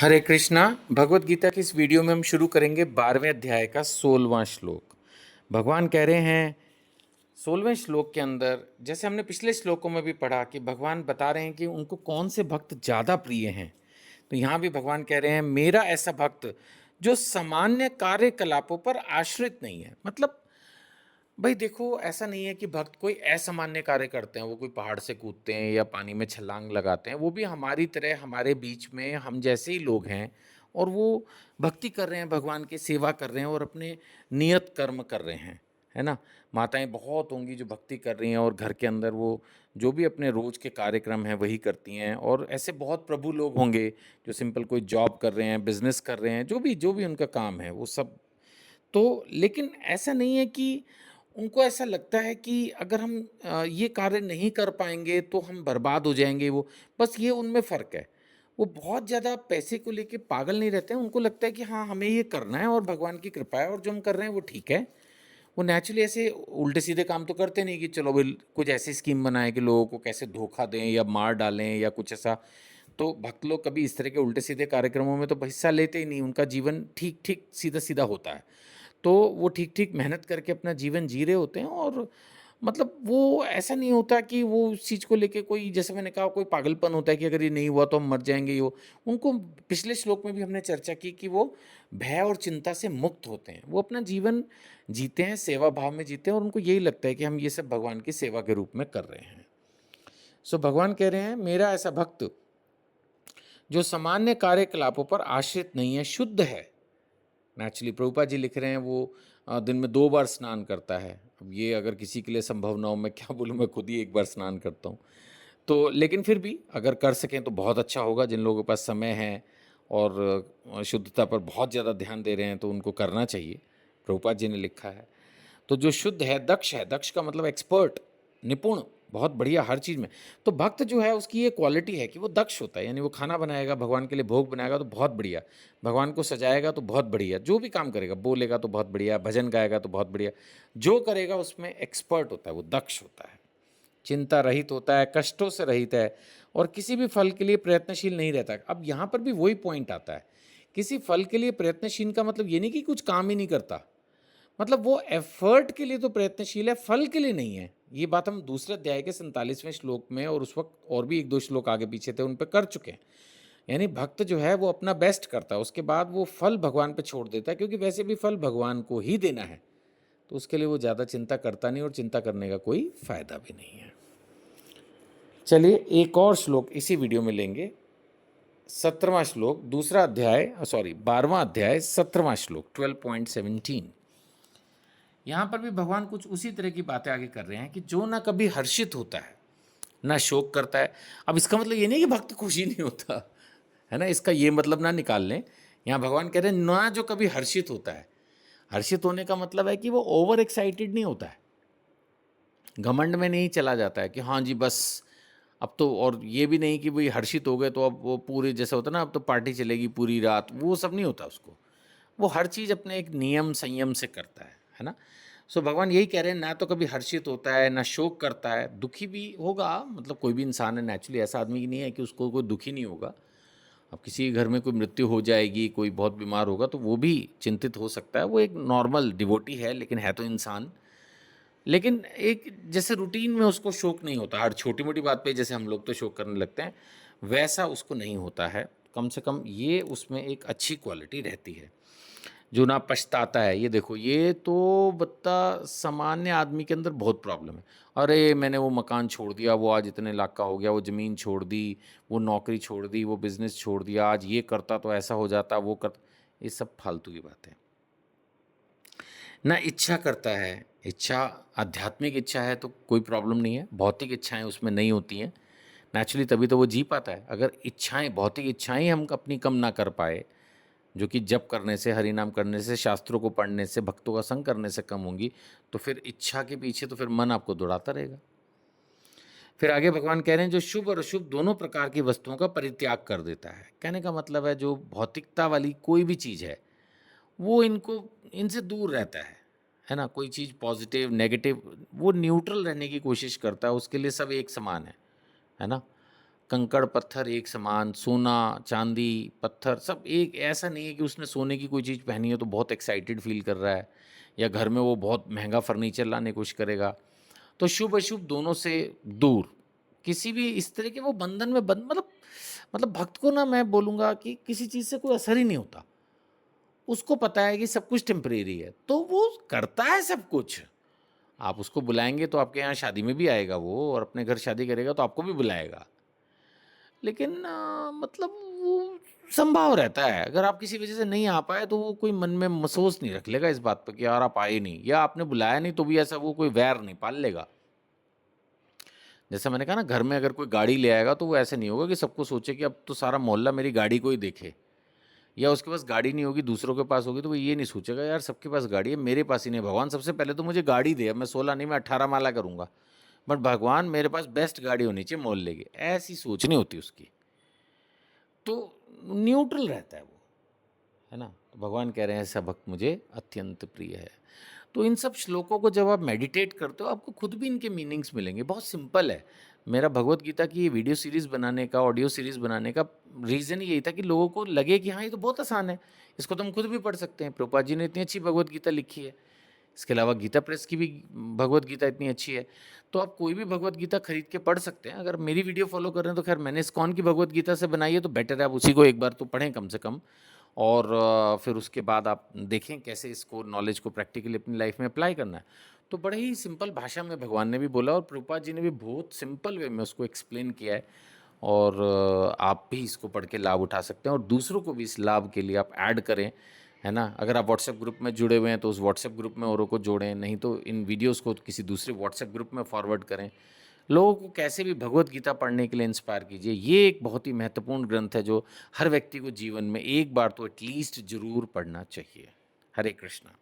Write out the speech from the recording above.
हरे कृष्णा। भगवत गीता की इस वीडियो में हम शुरू करेंगे 12वें अध्याय का 16वां श्लोक। भगवान कह रहे हैं 16वें श्लोक के अंदर, जैसे हमने पिछले श्लोकों में भी पढ़ा कि भगवान बता रहे हैं कि उनको कौन से भक्त ज़्यादा प्रिय हैं। तो यहाँ भी भगवान कह रहे हैं मेरा ऐसा भक्त जो सामान्य कार्यकलापों पर आश्रित नहीं है। मतलब भाई देखो, ऐसा नहीं है कि भक्त कोई असामान्य कार्य करते हैं, वो कोई पहाड़ से कूदते हैं या पानी में छलांग लगाते हैं। वो भी हमारी तरह हमारे बीच में हम जैसे ही लोग हैं, और वो भक्ति कर रहे हैं, भगवान की सेवा कर रहे हैं और अपने नियत कर्म कर रहे हैं, है ना। माताएं बहुत होंगी जो भक्ति कर रही हैं और घर के अंदर वो जो भी अपने रोज के कार्यक्रम हैं वही करती हैं, और ऐसे बहुत प्रभु लोग होंगे जो सिंपल कोई जॉब कर रहे हैं, बिजनेस कर रहे हैं, जो भी उनका काम है वो सब। तो लेकिन ऐसा नहीं है कि उनको ऐसा लगता है कि अगर हम ये कार्य नहीं कर पाएँगे तो हम बर्बाद हो जाएँगे वो, बस ये उनमें फ़र्क है। वो बहुत ज़्यादा पैसे को लेके पागल नहीं रहते हैं, उनको लगता है कि हाँ, हमें ये करना है और भगवान की कृपा है और जो हम कर रहे हैं वो ठीक है। वो नेचुरली ऐसे उल्टे-सीधे काम तो करते नहीं कि चलो भई कुछ ऐसी स्कीम बनाएँ कि लोगों को कैसे धोखा दें या मार डालें या कुछ ऐसा। तो भक्त लोग कभी इस तरह के उल्टे-सीधे कार्यक्रमों में तो हिस्सा लेते ही नहीं, उनका जीवन ठीक-ठीक, सीधा-सीधा होता है। तो वो ठीक-ठीक मेहनत करके अपना जीवन जी रहे होते हैं, और मतलब वो ऐसा नहीं होता कि वो उस चीज़ को लेके कोई, जैसे मैंने कहा, कोई पागलपन होता है कि अगर ये नहीं हुआ तो हम मर जाएँगे, ये वो। उनको पिछले श्लोक में भी हमने चर्चा की कि वो भय और चिंता से मुक्त होते हैं। वो अपना जीवन जीते हैं, सेवा भाव में जीते हैं, और उनको यही लगता है कि हम ये सब भगवान की सेवा के रूप में कर रहे हैं। सो भगवान कह रहे हैं मेरा ऐसा भक्त जो सामान्य कार्यकलापों पर आश्रित नहीं है, शुद्ध है। नेचुरली प्रभुपाद जी लिख रहे हैं वो दिन में 2 बार स्नान करता है। अब ये अगर किसी के लिए संभव ना हो, मैं क्या बोलूँ, मैं खुद ही 1 बार स्नान करता हूँ। तो लेकिन फिर भी अगर कर सकें तो बहुत अच्छा होगा। जिन लोगों के पास समय है और शुद्धता पर बहुत ज़्यादा ध्यान दे रहे हैं तो उनको करना चाहिए। प्रभुपाद जी ने लिखा है। तो जो शुद्ध है, दक्ष का मतलब एक्सपर्ट, निपुण, बहुत बढ़िया हर चीज़ में। तो भक्त जो है उसकी ये क्वालिटी है कि वो दक्ष होता है, यानी वो खाना बनाएगा, भगवान के लिए भोग बनाएगा तो बहुत बढ़िया, भगवान को सजाएगा तो बहुत बढ़िया, जो भी काम करेगा, बोलेगा तो बहुत बढ़िया, भजन गाएगा तो बहुत बढ़िया, जो करेगा उसमें एक्सपर्ट होता है, वो दक्ष होता है, चिंता रहित होता है, कष्टों से रहित है, और किसी भी फल के लिए प्रयत्नशील नहीं रहता। अब यहाँ पर भी वही पॉइंट आता है, किसी फल के लिए प्रयत्नशील का मतलब ये नहीं कि कुछ काम ही नहीं करता, मतलब वो एफर्ट के लिए तो प्रयत्नशील है, फल के लिए नहीं है। ये बात हम दूसरे अध्याय के 47वें श्लोक में, और उस वक्त और भी 1-2 श्लोक आगे पीछे थे उन पे कर चुके हैं। यानी भक्त जो है वो अपना बेस्ट करता है, उसके बाद वो फल भगवान पे छोड़ देता है, क्योंकि वैसे भी फल भगवान को ही देना है। तो उसके लिए वो ज़्यादा चिंता करता नहीं, और चिंता करने का कोई फ़ायदा भी नहीं है। चलिए एक और श्लोक इसी वीडियो में लेंगे। 17वां श्लोक, दूसरा अध्याय, सॉरी 12वां अध्याय, 17वां श्लोक, 12.17। यहाँ पर भी भगवान कुछ उसी तरह की बातें आगे कर रहे हैं कि जो ना कभी हर्षित होता है ना शोक करता है। अब इसका मतलब ये नहीं कि भक्त खुशी नहीं होता, है ना, इसका ये मतलब ना निकाल लें। यहाँ भगवान कह रहे हैं ना जो कभी हर्षित होता है। हर्षित होने का मतलब है कि वो ओवर एक्साइटेड नहीं होता है, घमंड में नहीं चला जाता है कि हाँ जी बस अब तो, और ये भी नहीं कि भाई हर्षित हो गए तो अब वो पूरे, जैसा होता है ना, अब तो पार्टी चलेगी पूरी रात, वो सब नहीं होता उसको। वो हर चीज़ अपने एक नियम संयम से करता है ना। सो भगवान यही कह रहे हैं, ना तो कभी हर्षित होता है ना शोक करता है, दुखी भी होगा, मतलब कोई भी इंसान है नेचुरली, ऐसा आदमी नहीं है कि उसको कोई दुखी नहीं होगा। अब किसी के घर में कोई मृत्यु हो जाएगी, कोई बहुत बीमार होगा तो वो भी चिंतित हो सकता है, वो एक नॉर्मल डिवोटी है लेकिन है तो इंसान। लेकिन एक जैसे रूटीन में उसको शोक नहीं होता, हर छोटी मोटी बात पे जैसे हम लोग तो शोक करने लगते हैं, वैसा उसको नहीं होता है। कम से कम ये उसमें एक अच्छी क्वालिटी रहती है। जो ना पछताता है, ये देखो, ये तो बत्ता सामान्य आदमी के अंदर बहुत प्रॉब्लम है। अरे मैंने वो मकान छोड़ दिया, वो आज इतने लाख का हो गया, वो ज़मीन छोड़ दी, वो नौकरी छोड़ दी, वो बिज़नेस छोड़ दिया, आज ये करता तो ऐसा हो जाता, वो कर, ये सब फालतू की बातें। ना इच्छा करता है, इच्छा आध्यात्मिक इच्छा है तो कोई प्रॉब्लम नहीं है, भौतिक इच्छाएं उसमें नहीं होती हैं नेचुरली, तभी तो वो जी पाता है। अगर इच्छाएं, भौतिक इच्छाएं हम अपनी कम ना कर पाए, जो कि जप करने से, हरि नाम करने से, शास्त्रों को पढ़ने से, भक्तों का संग करने से कम होंगी, तो फिर इच्छा के पीछे तो फिर मन आपको दौड़ाता रहेगा। फिर आगे भगवान कह रहे हैं जो शुभ और अशुभ दोनों प्रकार की वस्तुओं का परित्याग कर देता है। कहने का मतलब है जो भौतिकता वाली कोई भी चीज़ है वो इनको, इनसे दूर रहता है ना। कोई चीज़ पॉजिटिव नेगेटिव, वो न्यूट्रल रहने की कोशिश करता है, उसके लिए सब एक समान है ना। कंकड़ पत्थर एक समान, सोना चांदी पत्थर सब एक, ऐसा नहीं है कि उसने सोने की कोई चीज़ पहनी है तो बहुत एक्साइटेड फील कर रहा है या घर में वो बहुत महंगा फर्नीचर लाने की कोशिश करेगा। तो शुभ अशुभ दोनों से दूर, किसी भी इस तरह के वो बंधन में बंद, मतलब भक्त को ना मैं बोलूँगा कि किसी चीज़ से कोई असर ही नहीं होता। उसको पता है कि सब कुछ टेम्परेरी है, तो वो करता है सब कुछ। आप उसको बुलाएँगे तो आपके यहाँ शादी में भी आएगा वो, और अपने घर शादी करेगा तो आपको भी बुलाएगा। लेकिन मतलब वो संभाव रहता है, अगर आप किसी वजह से नहीं आ पाए तो वो कोई मन में महसूस नहीं रख लेगा इस बात पे कि यार आप आए नहीं, या आपने बुलाया नहीं तो भी ऐसा वो कोई वैर नहीं पाल लेगा। जैसे मैंने कहा ना, घर में अगर कोई गाड़ी ले आएगा तो वो ऐसे नहीं होगा कि सबको सोचे कि अब तो सारा मोहल्ला मेरी गाड़ी को ही देखे, या उसके पास गाड़ी नहीं होगी दूसरों के पास होगी तो वो ये नहीं सोचेगा यार सबके पास गाड़ी है मेरे पास ही नहीं, भगवान सबसे पहले तो मुझे गाड़ी दे, अब मैं 16 नहीं मैं 18 माला करूंगा, बट भगवान मेरे पास बेस्ट गाड़ी होनी चाहिए मोहल्ले की, ऐसी सोच नहीं होती उसकी। तो न्यूट्रल रहता है वो, है ना। तो भगवान कह रहे हैं ऐसा भक्त मुझे अत्यंत प्रिय है। तो इन सब श्लोकों को जब आप मेडिटेट करते हो आपको खुद भी इनके मीनिंग्स मिलेंगे। बहुत सिंपल है। मेरा भगवत गीता की ये वीडियो सीरीज़ बनाने का, ऑडियो सीरीज़ बनाने का रीज़न यही था कि लोगों को लगे कि हाँ ये तो बहुत आसान है, इसको तो हम खुद भी पढ़ सकते हैं। प्रभुपाद जी ने इतनी अच्छी भगवत गीता लिखी है, इसके अलावा गीता प्रेस की भी भगवत गीता इतनी अच्छी है, तो आप कोई भी भगवत गीता खरीद के पढ़ सकते हैं। अगर मेरी वीडियो फॉलो कर रहे हैं तो खैर मैंने इस्कॉन की भगवत गीता से बनाई है, तो बेटर है आप उसी को एक बार तो पढ़ें कम से कम, और फिर उसके बाद आप देखें कैसे इसको नॉलेज को प्रैक्टिकली अपनी लाइफ में अप्लाई करना है। तो बड़े ही सिंपल भाषा में भगवान ने भी बोला और प्रभुपाद जी ने भी बहुत सिंपल वे में उसको एक्सप्लेन किया है, और आप भी इसको पढ़ के लाभ उठा सकते हैं और दूसरों को भी इस लाभ के लिए आप ऐड करें, है ना। अगर आप व्हाट्सएप ग्रुप में जुड़े हुए हैं तो उस व्हाट्सएप ग्रुप में औरों को जोड़ें, नहीं तो इन वीडियोस को किसी दूसरे व्हाट्सएप ग्रुप में फॉरवर्ड करें। लोगों को कैसे भी भगवत गीता पढ़ने के लिए इंस्पायर कीजिए। ये एक बहुत ही महत्वपूर्ण ग्रंथ है जो हर व्यक्ति को जीवन में एक बार तो एटलीस्ट जरूर पढ़ना चाहिए। हरे कृष्णा।